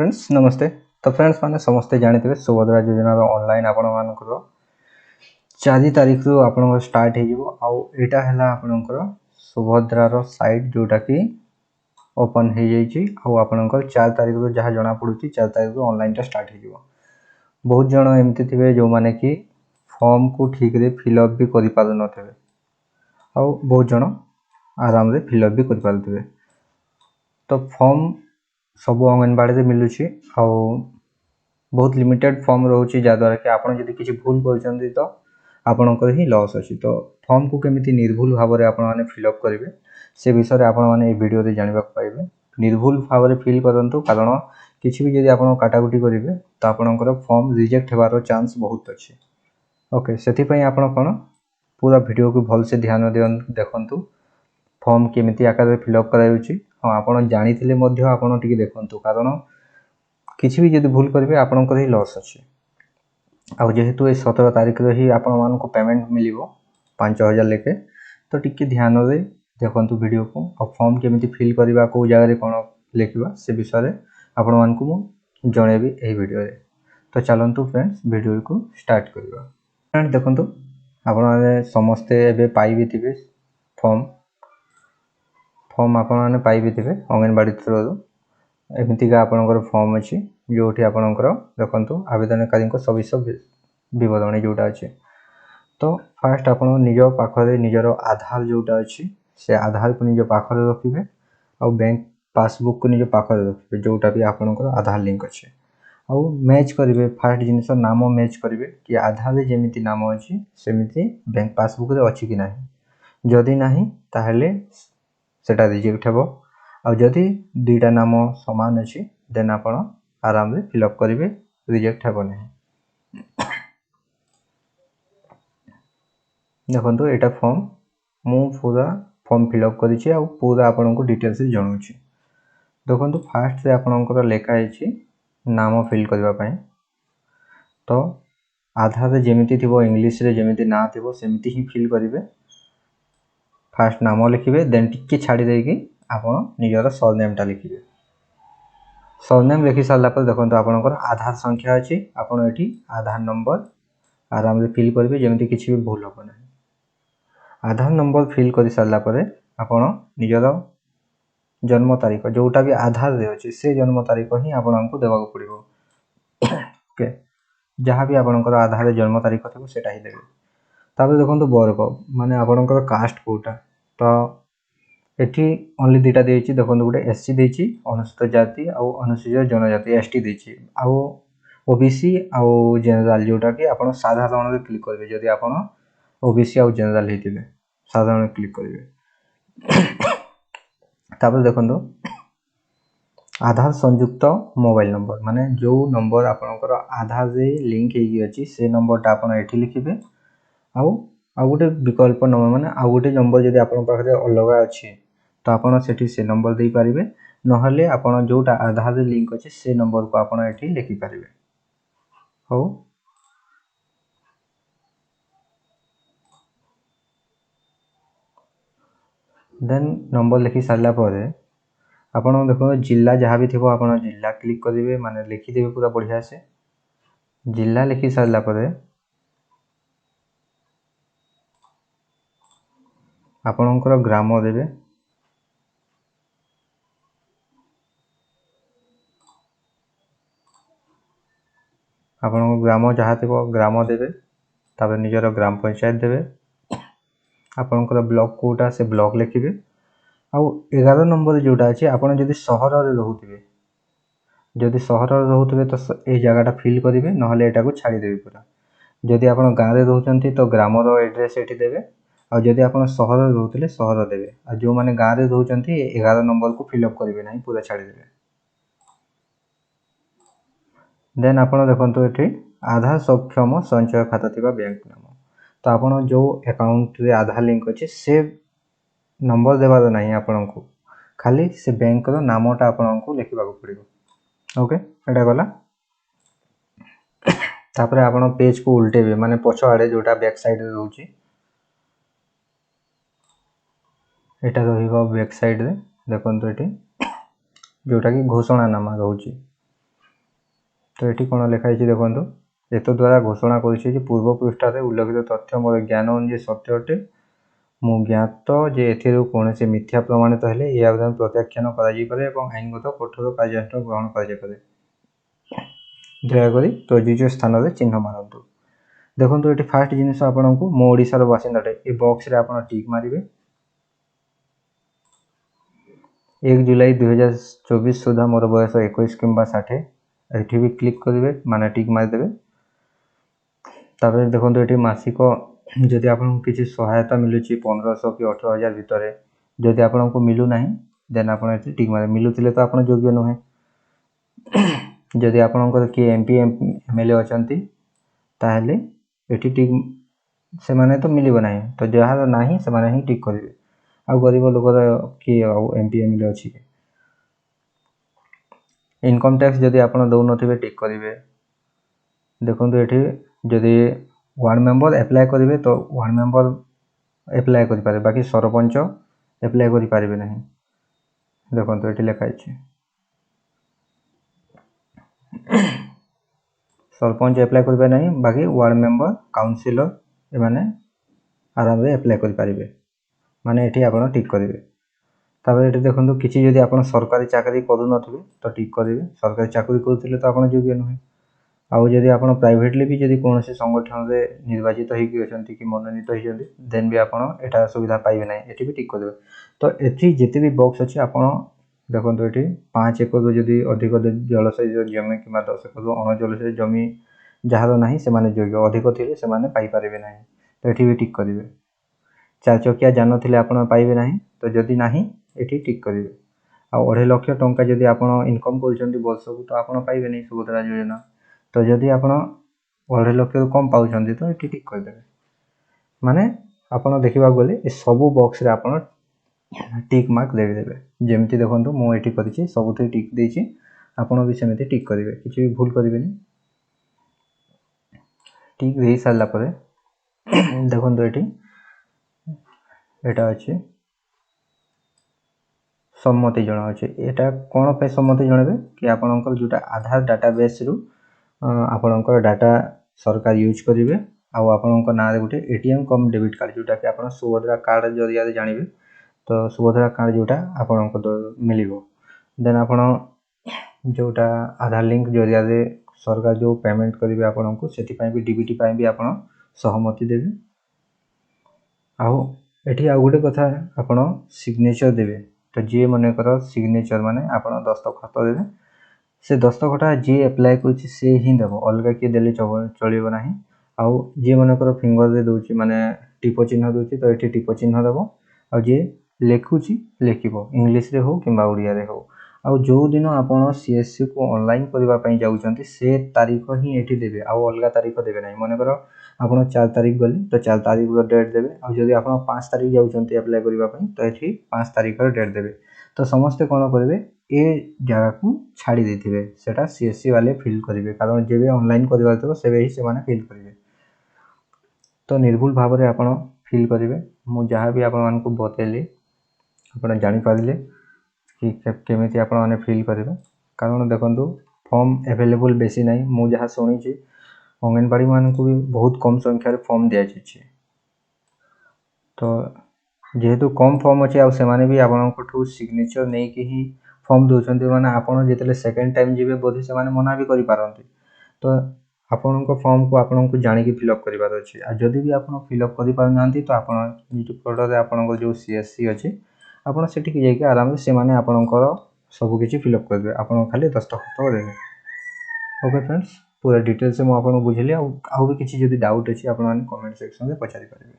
Friends नमस्ते। तो friends मैंने समस्ते जानते सुभद्रा योजना ऑनलाइन आपण मानकर 4 तारिख रु आपण स्टार्ट हो एटा है आपणकर सुभद्रार साइट जोटा कि ओपन हो आपणकर 4 तारिख रु जहाँ जना पड़ी 4 तारिख रु ऑनलाइन टा स्टार्ट हो। बहुत जन एमती थे जो मैंने कि फॉर्म को ठीक रे फिलअप भी कर पार न थे बहुत जन आराम से फिलअप भी कर पारे। तो फॉर्म सब अंगनवाड़ी मिलूँ बहुत लिमिटेड फॉर्म रोचे जहाँद्वारा कि आपड़ जब किसी भूल कर तो आपणकर ही लॉस अच्छी। तो फॉर्म को केमी निर्भुल भाव में आपने फिलअप करेंगे से विषय आपने भिडियो जानवा पाइबे। निर्भुल भाव में फिल करूँ कारण किसी भी जब आप काटाकुटी करेंगे तो आपणकर फॉर्म रिजेक्ट होवार चांस बहुत अच्छे। ओके से आप कौन पूरा वीडियो को भल से ध्यान देखु फॉर्म केमी आकार फिलअप कराई। हाँ आप जानी आपड़ देखु कारण किसी भी जब भूल करेंगे आपणकर ही लॉस अच्छे। आउ जेहेतु ये 17 तारिख ही आपण मानक पेमेंट मिल 5000 लेके तो टिके ध्यान दे देखु वीडियो को और फॉर्म केमी फिल करवा कौ जगह कौन लिखा से विषय आपण मानक मुझे जनइबी यही वीडियो रे। तो चलतु फ्रेंड्स वीडियो को स्टार्ट करवा। फ्रेंड्स देखु आप समस्ते एवं पाई थे फॉर्म फॉर्म आपने पाई थे अंगनवाड़ी थ्रू एमतीका आपणकर फॉर्म अच्छी जो आपणकर देखु आवेदनकारी सविश बरणी जोटा अच्छे। तो फास्ट आप निज पाखे निजर आधार जोटा अच्छी से आधार को निज पाखे रखिए और बैंक पासबुक को निज पाखे रखिए जोटा भी आपणकर आधार लिंक अच्छे आउ मैच करेंगे। फास्ट जिनस नाम मैच करेंगे कि आधार जमी नाम अच्छी सेमती बैंक पासबुक अच्छी कि ना जदि ना ताहले सेटा रिजेक्ट हे। और जदि दुईटा नाम सामान अच्छी देन आप आराम से फिलअप करेंगे रिजेक्ट हे ना। देखो यहाँ फॉर्म मु पूरा फॉर्म फिलअप करी पूरा आपन को डिटेल्स जनाऊँ। देखो फास्ट से आपणकर लेखाई नाम फिल करने तो आधार जमी थी इंग्लीश रे जमी ना थी सेमती ही फिल करेंगे। फास्ट नाम लिखिए देन टिके छाड़ी देकी आपन निजर सरनेमटा लिखिए। सरनेम लिखि सारापर देखो आपणकर आधार संख्या अच्छी आपड़ ये आधार नंबर आराम से फिल करेंगे जमी किसी भी भूल हम ना। आधार नंबर फिल कर सारापर आपड़ निजर जन्म तारीख जोटा भी आधार रे अच्छे से जन्म तारीख ही आपको देवा पड़ो। ओके जहाँ भी आपणकर आधार जन्म तारीख थी से देवे। तापर देखो वर्ग माने आपणकर कास्ट कोटा तो एटी ओनली दुटा देती देखो गोटे एससी देती अनुसूचित जाति आउ अनुसूचित जनजाति एसटी देती आउ ओबीसी आउ जनरल जोटा कि आप साधारण क्लिक करेंगे जदि आप ओबीसी आउ जनरल होते साधारण क्लिक करेंगे। तापर देखो आधार संयुक्त मोबाइल नंबर माने जो नंबर आपणकर आधार रे लिंक होगी से नंबरटा आप लिखिए आउ गोटे विकल्प नंबर माने आउ गोटे नंबर जब आप अलग अच्छे तो आपड़ से नंबर दे पारे नहले आपड़ जोटा आधार रे लिंक अच्छे से नंबर को आपड़ ये लिखिपारे। हो देन नंबर लिखि सारा पर आपड़ देखो जिला जहाँ भी थी आप जिला क्लिक करेंगे माने लिखिदेवे पूरा बढ़िया से जिला लिखि सारा पर आपणकर ग्राम देवे आपन ग्राम जहाँ थी ग्राम देवे तापर निजर ग्राम पंचायत देवे आपणकर ब्लॉक कोटा से ब्लॉक लिखिए आउ 11 नंबर जोटा अच्छे आपड़ जब सहर रोथे जदि सहर रोथे तो ये जगहटा फिल करेंगे नहले एटा को छाड़देवे पूरा। जदि आप गाँव में रोचते तो ग्रामर एड्रेस ये देवे और जदि आप सहर रोते सहर देवे और जो मैंने गाँव में रोचते 11 नंबर को फिलअप करेंगे ना पूरा छाड़देवे। देन आप देखो ये आधार सक्षम संचय खाता थी बैंक नाम तो आप जो अकाउंट रे आधार लिंक अच्छे से नंबर देवार ना आपन को खाली से बैंक नामटा आपन को लिखा पड़ो। ओके एटा गला तापर आप पेज को उल्टेबे माने पछ आड़े जोटा बैक साइड रे रोची एटा रहिबा बैक साइड रे देखो ये जोटा कि घोषणा नामा रोची तो ये कौन लिखाई देखो एतद्वारा घोषणा कर पूर्व पृष्ठ उल्लेखित तथ्य मोर ज्ञान अनुसार सत्य अटे मु ज्ञात जे एथिरू कौन मिथ्या प्रमाणित हेले ए आवेदन प्रत्याख्यान कर आईनगत कठोर कार्यानुष्ठान ग्रहण कर दयाकोरी प्रयोज्य स्थान में चिन्ह मारतु। देखो ये फास्ट जिनस आपन को मो ओडिशार बासिंदाटे ए बॉक्स रे आपन टिक मारिबे। 1 जुलाई 2024 सुधा मोर बयस 21 किंबा 60 एठी भी क्लिक करेंगे माने टिक मारिदेवे। तापर देखो ये मासिक जदि आपन किसी सहायता मिलूँ 1500 कि 18,000 भितर जदि आपन को मिलू ना देन आपन एठी टिक मारे मिलुतिले तो आपन योग्य नुहे। जदि आपन किए एमपी एमएलए अछंती ताहले एठी टिक से माने तो मिलिबो नाही तो जहार नाही से माने ही टिक करिवे। आ गरीब लोकर कि एमपी एमएलए अछि इनकम टैक्स जदि आपन दउ नथिबे टिक करिवे। देखो ये जदि वार्ड मेंबर एप्लाय करेंगे तो वार्ड मेंबर एप्लाय करि पारे बाकी सरपंच एप्लाय करि पारिबे नहीं। देखो ये लिखाई सरपंच एप्लाय करिबे नहीं बाकी वार्ड मेंबर काउंसिलर एमाने आराम रे एप्लाय करि पारिबे माने एठी आपन टिक करिवे। तापर एठी देखो किछि जदि आपन सरकारी चाकरी करू नथिबे तो टिक करिवे सरकारी चाकरी करूथिले तो आपन योग्य नुहे। आउ जदि आपन प्राइवेटली भी जदि कौन से संगठन रे निर्वाचित होइकि अछंती कि मनोनीत होइछंती देन भी आपन एटा सुविधा पाइबे नहीं एठी भी टिक करिवे। तो एठी जेते भी बॉक्स अछि आपन देखो ये 5 एकड़ जदि अधिक जलशय जमी कि 10 एकड़ अण जलशय जमी जहार ना से योग्य अधिक थे से पाई पारे ना तो ये भी टिक करेंगे। 4 चकिया जान थे आप पाइबे ना तो जदि ना ये टिक करेंगे। आ 2.5 लाख टंका जदि आप इनकम कर वर्ष को तो आप पाइबे नहीं सुभद्रा योजना तो जदि आप 2.5 लाख कम पाँच तो ये टिक करदे माने आपन देखा गले सबू बॉक्स रे आपन टिक मार्क देदेवे। जमती देखो मुझे कर सब टिक देती आपड़ भी सेमती टिक करेंगे किसी भी भूल करेंगे टिक दे सारा पर देखो ये अच्छे सम्मति जन अच्छे यहाँ कौन पे सम्मति जनबे कि आपणकर जोटा आधार डाटाबेस रु आपणकर डाटा सरकार यूज करेंगे आपण ना गोटे एटीएम कम डेबिट कार्ड जोटा कि आप सुभद्रा कार्ड जरिया जानवे तो सुभद्रा कार्ड जोटा आपन मिल देन आप जोटा आधार लिंक जरिया सरकार जो पेमेंट करेंगे आपन को से भी डीबीटी भी आप सहमति देवे। आउ एठी आ गोटे कथा आपन सिग्नेचर देवे तो जी मनकर सिग्नेचर माने आपन दस्तखत देवे से दस्तखत जी एप्लाय कर से ही देव अलग किए देले चलिबो नाही। आउ जी मनकर फिंगर दे दोची माने टिप चिन्ह दोची तो एठी टिप चिन्ह देव आ जी लिखुची लिखिबो इंग्लिश रे हो किंबा ओडिया रे हो। आउ जो दिन आपन सीएससी को ऑनलाइन करबा पई जाउचंती से तारीख ही एठी देबे आउ अलग तारीख देबे नाही। मनकर आपन 4 तारीख गले तो 4 तारीख रो डेट देबे आउ जदि आपन 5 तारीख जाउचंती अप्लाई करबा पई तो एठी 5 तारीख रो डेट देबे। तो समस्त कोन करबे ए जगह को छाड़ी देथिबे सेटा सीएससी वाले फिल करिवे कारण जेबे ऑनलाइन करबा तो सेबे ही से माने फिल करिवे। तो निर्भुल भाव में आपन फिल करेंगे मु जहाँ भी आपण को बतेली आप जापारे कि केमी आप फिल करेंगे कारण देखो फॉर्म एवेलेबल बेसी ना मु जहाँ शुणी अंगनवाड़ी मान को भी बहुत कम संख्यार फॉर्म दि जाए तो जेहेतु कम फॉर्म अच्छे आउ से भी आपठू सिग्नेचर नहीं कि ही फॉर्म दौरान मैंने आपड़ जो सेकेंड टाइम जी बोधे से मना भी करें तो आपण फॉर्म को आपन को जानिक फिलअप करार अच्छे आ जदि भी आप फिलअप कर पाना तो आप निकटरे आप जो सीएससी अच्छे आपड़ से जाकि आराम से मैंने आपणकर सबकि फिलअप करेंगे आप खाली दस्तखत देंगे। ओके फ्रेंड्स पूरा डिटेल्स से मुझे बुझेली आउ भी किसी जब डाउट अच्छी आप कमेंट सेक्शन में पचारि पारे।